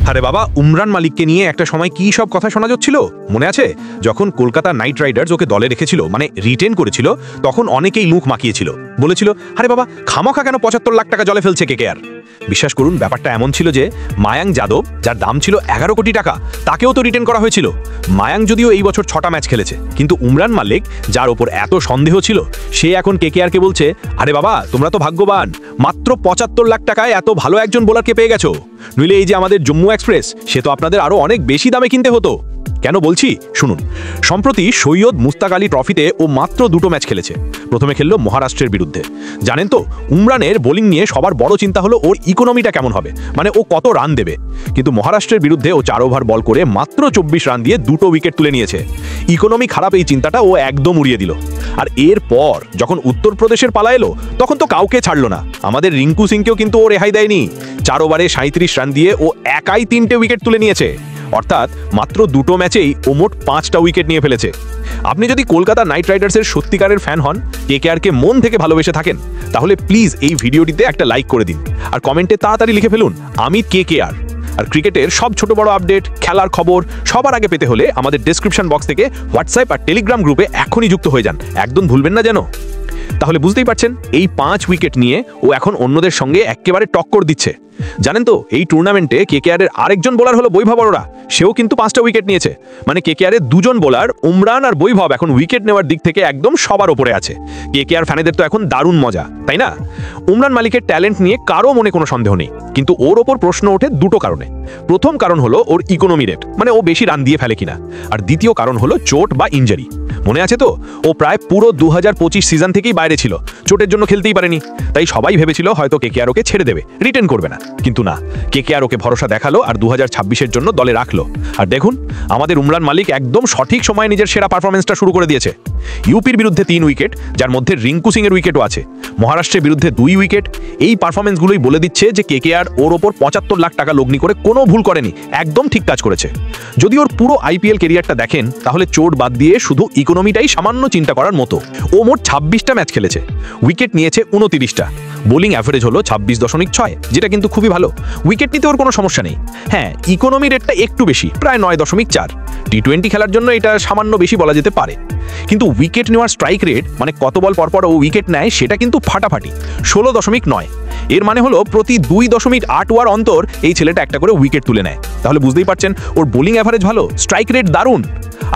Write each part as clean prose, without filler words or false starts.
আরে বাবা, উমরান মালিককে নিয়ে একটা সময় কি সব কথা শোনা যাচ্ছিল মনে আছে? যখন কলকাতা নাইট রাইডার্স ওকে দলে রেখেছিল, মানে রিটেন করেছিল, তখন অনেকেই মুখ মাখিয়েছিল, বলেছিল আরে বাবা খামোখা কেন ৭৫ লাখ টাকা জলে ফেলছে কেকেআর। বিশ্বাস করুন, ব্যাপারটা এমন ছিল যে মায়াঙ্ক যাদব, যার দাম ছিল ১১ কোটি টাকা, তাকেও তো রিটেন করা হয়েছিল। মায়াঙ্ক যদিও এই বছর ৬টা ম্যাচ খেলেছে, কিন্তু উমরান মালিক, যার ওপর এত সন্দেহ ছিল, সে এখন কেকেআরকে বলছে আরে বাবা তোমরা তো ভাগ্যবান, মাত্র ৭৫ লাখ টাকায় এত ভালো একজন বোলারকে পেয়ে গেছো, নইলে এই যে আমাদের জম্মু এক্সপ্রেস, সে তো আপনাদের আরো অনেক বেশি দামে কিনতে হতো। কেন বলছি শুনুন। সম্প্রতি সৈয়দ মুস্তাক আলী ট্রফিতে ও মাত্র ২টো ম্যাচ খেলেছে। প্রথমে খেললো মহারাষ্ট্রের বিরুদ্ধে। জানেন তো, উমরানের বোলিং নিয়ে সবার বড় চিন্তা হলো ওর ইকোনমিটা কেমন হবে, মানে ও কত রান দেবে। কিন্তু মহারাষ্ট্রের বিরুদ্ধে ও ৪ ওভার বল করে মাত্র ২৪ রান দিয়ে ২টো উইকেট তুলে নিয়েছে। ইকোনমি খারাপ এই চিন্তাটা ও একদম উড়িয়ে দিল। আর এরপর যখন উত্তরপ্রদেশের পালা এলো, তখন তো কাউকে ছাড়লো না। আমাদের রিঙ্কু সিংকেও কিন্তু ও রেহাই দেয়নি। ৪ ওভারে ৩৭ রান দিয়ে ও একাই ৩টে উইকেট তুলে নিয়েছে। অর্থাৎ মাত্র ২টো ম্যাচেই ও মোট ৫টা উইকেট নিয়ে ফেলেছে। আপনি যদি কলকাতা নাইট রাইডার্সের সত্যিকারের ফ্যান হন, কেকেআরকে মন থেকে ভালোবেসে থাকেন, তাহলে প্লিজ এই ভিডিওটিতে একটা লাইক করে দিন আর কমেন্টে তাড়াতাড়ি লিখে ফেলুন আমি কেকেআর। আর ক্রিকেটের সব ছোট বড় আপডেট, খেলার খবর সবার আগে পেতে হলে আমাদের ডেসক্রিপশন বক্স থেকে হোয়াটসঅ্যাপ আর টেলিগ্রাম গ্রুপে এখনই যুক্ত হয়ে যান, একদম ভুলবেন না যেন। তাহলে বুঝতেই পারছেন, এই ৫ উইকেট নিয়ে ও এখন অন্যদের সঙ্গে একেবারে টক্কর দিচ্ছে। জানেন তো, এই টুর্নামেন্টে কেকেআরের আরেকজন বোলার হলো বৈভব অরোরা, সেও কিন্তু ৫টা উইকেট নিয়েছে। মানে কেকেআরের দুজন বোলার উমরান আর বৈভব এখন উইকেট নেওয়ার দিক থেকে একদম সবার ওপরে আছে। কেকেআর ফ্যানেদের তো এখন দারুণ মজা, তাই না? উমরান মালিকের ট্যালেন্ট নিয়ে কারো মনে কোনো সন্দেহ নেই, কিন্তু ওর ওপর প্রশ্ন ওঠে দুটো কারণে। প্রথম কারণ হলো ওর ইকোনমি রেট, মানে ও বেশি রান দিয়ে ফেলে কিনা। আর দ্বিতীয় কারণ হলো চোট বা ইনজারি। মনে আছে তো, ও প্রায় পুরো ২০২৫ সিজন থেকেই বাইরে ছিল, চোটের জন্য খেলতেই পারেনি। তাই সবাই ভেবেছিল হয়তো কেকেআর ওকে ছেড়ে দেবে, রিটেন করবে না। কিন্তু না, কেকেআর ওকে ভরসা দেখালো আর ২০২৬-এর জন্য দলে রাখলো। আর দেখুন, আমাদের উমরান মালিক একদম সঠিক সময়ে নিজের সেরা পারফরমেন্সটা শুরু করে দিয়েছে। ইউপির বিরুদ্ধে ৩ উইকেট, যার মধ্যে রিঙ্কু সিং এর উইকেটও আছে। মহারাষ্ট্রের বিরুদ্ধে ২ উইকেট। এই পারফরমেন্সগুলোই বলে দিচ্ছে যে কেকেআর ওর ওপর ৭৫ লাখ টাকা লগ্নি করে কোনো ভুল করেনি, একদম ঠিক কাজ করেছে। যদি ওর পুরো আইপিএল ক্যারিয়ারটা দেখেন, তাহলে চোট বাদ দিয়ে শুধু ইকোনমিটাই সামান্য চিন্তা করার মতো। ও মোট ২৬টা ম্যাচ খেলেছে, উইকেট নিয়েছে ২৯টা, বোলিং অ্যাভারেজ হলো ২৬.৬, যেটা কিন্তু খুবই ভালো। উইকেট নিতে ওর কোনো সমস্যা নেই। হ্যাঁ, ইকোনমি রেটটা একটু বেশি, প্রায় ৯.৪। টি-২০ খেলার জন্য এটা সামান্য বেশি বলা যেতে পারে। কিন্তু উইকেট নেওয়ার স্ট্রাইক রেট, মানে কত বল পরপর ও উইকেট নেয়, সেটা কিন্তু ফাটাফাটি ১৬.৯। এর মানে হলো প্রতি ২.৮ ওভার অন্তর এই ছেলেটা একটা করে উইকেট তুলে নেয়। তাহলে বুঝতেই পারছেন, ওর বোলিং অ্যাভারেজ ভালো, স্ট্রাইক রেট দারুণ।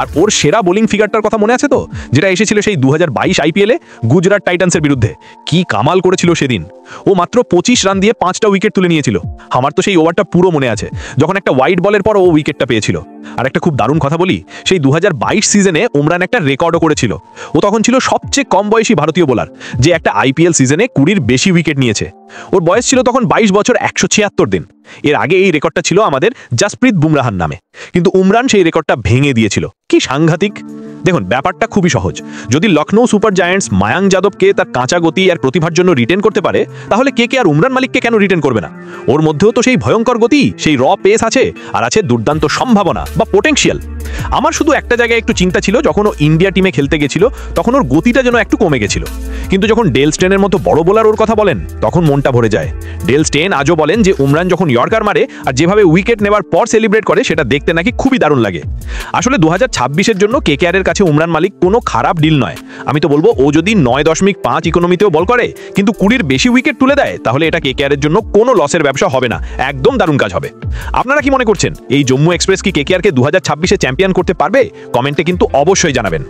আর ওর সেরা বোলিং ফিগারটার কথা মনে আছে তো, যেটা এসেছিল সেই ২০২২ আইপিএলে গুজরাট টাইটান্সের বিরুদ্ধে? কি কামাল করেছিল সেদিন। ও মাত্র ২৫ রান দিয়ে ৫টা উইকেট তুলে নিয়েছিল। আমার তো সেই ওভারটা পুরো মনে আছে, যখন একটা ওয়াইড বলের পর ও উইকেটটা পেয়েছিল। আর একটা খুব দারুণ কথা বলি, সেই ২০২২ সিজনে উমরান একটা রেকর্ডও করেছিল। ও তখন ছিল সবচেয়ে কম বয়সী ভারতীয় বোলার, যে একটা আইপিএল সিজনে ২০-র বেশি উইকেট নিয়েছে। ওর বয়স ছিল তখন ২২ বছর ১৭৬ দিন। এর আগে এই রেকর্ডটা ছিল আমাদের জাসপ্রীত বুমরাহার নামে, কিন্তু উমরান সেই রেকর্ডটা ভেঙে দিয়েছিল। কি সাংঘাতিক! দেখুন, ব্যাপারটা খুবই সহজ। যদি লখনৌ সুপার জায়ান্টস মায়াঙ্ক যাদবকে তার কাঁচা গতি আর প্রতিভার জন্য রিটেন করতে পারে, তাহলে কেকেআর উমরান মালিককে কেন রিটেন করবে না? ওর মধ্যেও তো সেই ভয়ঙ্কর গতি, সেই র পেস আছে, আর আছে দুর্দান্ত সম্ভাবনা বা পোটেনশিয়াল। আমার শুধু একটা জায়গায় একটু চিন্তা ছিল, যখন ও ইন্ডিয়া টিমে খেলতে গেছিল, তখন ওর গতিটা যেন একটু কমে গেছিল। কিন্তু যখন ডেল স্টেনের মতো বড় বোলার ওর কথা বলেন, তখন মনটা ভরে যায়। ডেল স্টেন আজও বলেন যে উমরান যখন ইয়র্কার মারে আর যেভাবে উইকেট নেওয়ার পর সেলিব্রেট করে, সেটা দেখতে নাকি খুবই দারুণ লাগে। আসলে ২০২৬-এর জন্য কেকেআরের কাছে উমরান মালিক কোনো খারাপ ডিল নয়। আমি তো বলবো, ও যদি ৯.৫ ইকোনমিতেও বল করে, কিন্তু ২০-র বেশি উইকেট তুলে দেয়, তাহলে এটা কেকেআরের জন্য কোনো লসের ব্যবসা হবে না, একদম দারুণ কাজ হবে। আপনারা কি মনে করছেন, এই জম্মু এক্সপ্রেস কি কেকেআরকে ২০২৬-এ চ্যাম্পিয়ন করতে পারবে? কমেন্টে কিন্তু অবশ্যই জানাবেন।